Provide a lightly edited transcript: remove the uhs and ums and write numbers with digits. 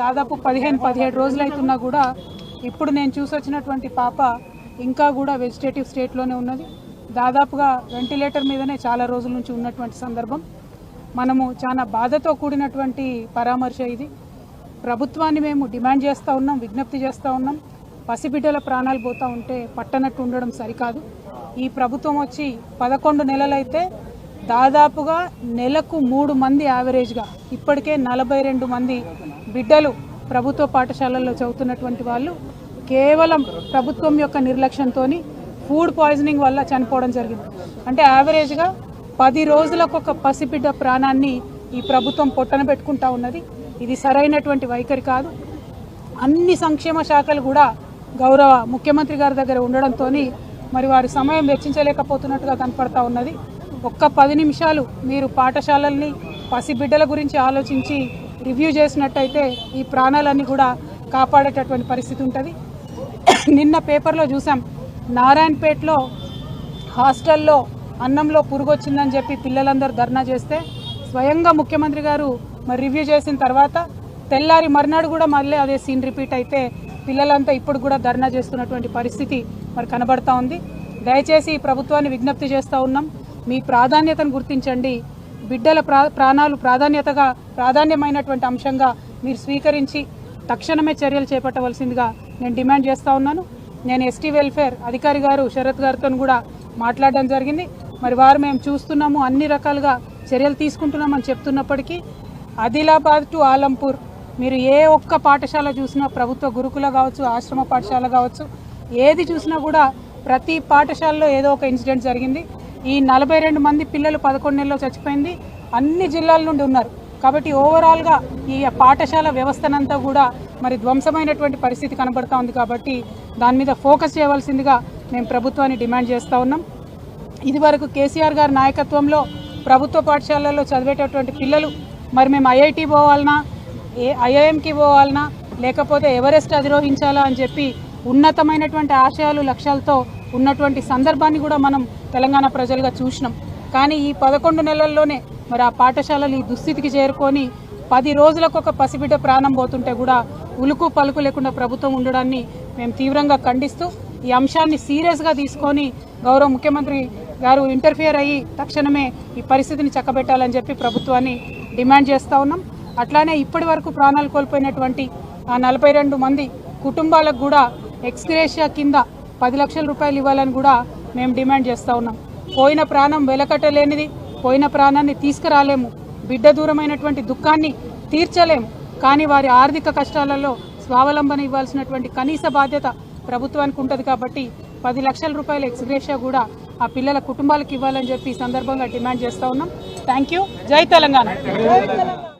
దాదాపు 15-17 రోజులు అవుతున్నా కూడా ఇప్పుడు నేను చూసొచ్చినటువంటి పాప ఇంకా కూడా వెజిటేటివ్ స్టేట్లోనే ఉన్నది. దాదాపుగా వెంటిలేటర్ మీదనే చాలా రోజుల నుంచి ఉన్నటువంటి సందర్భం. మనము చాలా బాధతో కూడినటువంటి పరామర్శ ఇది. ప్రభుత్వాన్ని మేము డిమాండ్ చేస్తూ ఉన్నాం, విజ్ఞప్తి చేస్తూ ఉన్నాం. పసిబిడ్డల ప్రాణాలు పోతూ ఉంటే పట్టనట్టు ఉండడం సరికాదు. ఈ ప్రభుత్వం వచ్చి 11 నెలలైతే దాదాపుగా నెలకు 3 మంది యావరేజ్గా ఇప్పటికే 42 మంది బిడ్డలు ప్రభుత్వ పాఠశాలల్లో చదువుతున్నటువంటి వాళ్ళు కేవలం ప్రభుత్వం యొక్క నిర్లక్ష్యంతో ఫుడ్ పాయిజనింగ్ వల్ల చనిపోవడం జరిగింది. అంటే యావరేజ్గా 10 రోజులకు ఒక పసిబిడ్డ ప్రాణాన్ని ఈ ప్రభుత్వం పొట్టన పెట్టుకుంటా ఉన్నది. ఇది సరైనటువంటి వైఖరి కాదు. అన్ని సంక్షేమ శాఖలు కూడా గౌరవ ముఖ్యమంత్రి గారి దగ్గర ఉండడంతో మరి వారి సమయం వెచ్చించలేకపోతున్నట్టుగా కనపడతా ఉన్నది. ఒక్క 10 నిమిషాలు మీరు పాఠశాలల్ని పసిబిడ్డల గురించి ఆలోచించి రివ్యూ చేసినట్టయితే ఈ ప్రాణాలన్నీ కూడా కాపాడేటటువంటి పరిస్థితి ఉంటుంది. నిన్న పేపర్లో చూసాం, నారాయణపేటలో హాస్టల్లో అన్నంలో పురుగు వచ్చిందని చెప్పి పిల్లలందరూ ధర్నా చేస్తే స్వయంగా ముఖ్యమంత్రి గారు మరి రివ్యూ చేసిన తర్వాత తెల్లారి మర్నాడు కూడా మళ్ళీ అదే సీన్ రిపీట్ అయితే పిల్లలంతా ఇప్పుడు కూడా ధర్నా చేస్తున్నటువంటి పరిస్థితి మరి కనబడతా ఉంది. దయచేసి ప్రభుత్వాన్ని విజ్ఞప్తి చేస్తూ ఉన్నాం, మీ ప్రాధాన్యతను గుర్తించండి. బిడ్డల ప్రాణాలు ప్రాధాన్యమైనటువంటి అంశంగా మీరు స్వీకరించి తక్షణమే చర్యలు చేపట్టవలసిందిగా నేను డిమాండ్ చేస్తూ ఉన్నాను. నేను ఎస్టీ వెల్ఫేర్ అధికారి గారు శరత్ గారితో కూడా మాట్లాడడం జరిగింది. మరి వారు మేము చూస్తున్నాము, అన్ని రకాలుగా చర్యలు తీసుకుంటున్నామని చెప్తున్నప్పటికీ ఆదిలాబాద్ టు ఆలంపూర్ మీరు ఏ ఒక్క పాఠశాల చూసినా, ప్రభుత్వ గురుకుల కావచ్చు, ఆశ్రమ పాఠశాల కావచ్చు, ఏది చూసినా కూడా ప్రతి పాఠశాలలో ఏదో ఒక ఇన్సిడెంట్ జరిగింది. ఈ 42 మంది పిల్లలు 11 నెలల్లో చచ్చిపోయింది అన్ని జిల్లాల నుండి ఉన్నారు. కాబట్టి ఓవరాల్గా ఈ పాఠశాల వ్యవస్థనంతా కూడా మరి ధ్వంసమైనటువంటి పరిస్థితి కనబడతా ఉంది. కాబట్టి దాని మీద ఫోకస్ చేయవలసిందిగా మేము ప్రభుత్వాన్ని డిమాండ్ చేస్తూ ఉన్నాం. ఇదివరకు కేసీఆర్ గారి నాయకత్వంలో ప్రభుత్వ పాఠశాలల్లో చదివేటటువంటి పిల్లలు మరి మేము ఐఐటి పోవాలన్నా, ఐఐఎంకి పోవాలన్నా, లేకపోతే ఎవరెస్ట్ అధిరోహించాలా అని చెప్పి ఉన్నతమైనటువంటి ఆశయాలు లక్ష్యాలతో ఉన్నటువంటి సందర్భాన్ని కూడా మనం తెలంగాణ ప్రజలుగా చూసినాం. కానీ ఈ 11 నెలల్లోనే మరి ఆ పాఠశాలలు ఈ దుస్థితికి చేరుకొని 10 రోజులకు ఒక పసిబిడ్డ ప్రాణం పోతుంటే కూడా ఉలుకు పలుకు లేకుండా ప్రభుత్వం ఉండడాన్ని మేము తీవ్రంగా ఖండిస్తూ ఈ అంశాన్ని సీరియస్గా తీసుకొని గౌరవ ముఖ్యమంత్రి గారు ఇంటర్ఫియర్ అయ్యి తక్షణమే ఈ పరిస్థితిని చక్కబెట్టాలని చెప్పి ప్రభుత్వాన్ని డిమాండ్ చేస్తూ ఉన్నాం. అట్లానే ఇప్పటి వరకు ప్రాణాలు కోల్పోయినటువంటి ఆ 42 మంది కుటుంబాలకు కూడా ఎక్స్గ్రేషియా కింద 10 లక్షల రూపాయలు ఇవ్వాలని కూడా మేము డిమాండ్ చేస్తూ ఉన్నాం. పోయిన ప్రాణం వెలకట్టలేనిది, పోయిన ప్రాణాన్ని తీసుకురాలేము, బిడ్డ దూరమైనటువంటి దుఃఖాన్ని తీర్చలేము. కానీ వారి ఆర్థిక కష్టాలలో స్వావలంబన ఇవ్వాల్సినటువంటి కనీస బాధ్యత ప్రభుత్వానికి ఉంటుంది. కాబట్టి 10 లక్షల రూపాయల ఎక్స్గ్రేషియా కూడా ఆ పిల్లల కుటుంబాలకు ఇవ్వాలని చెప్పి ఈ సందర్భంగా డిమాండ్ చేస్తూ ఉన్నాం. Thank you. జై తెలంగాణ.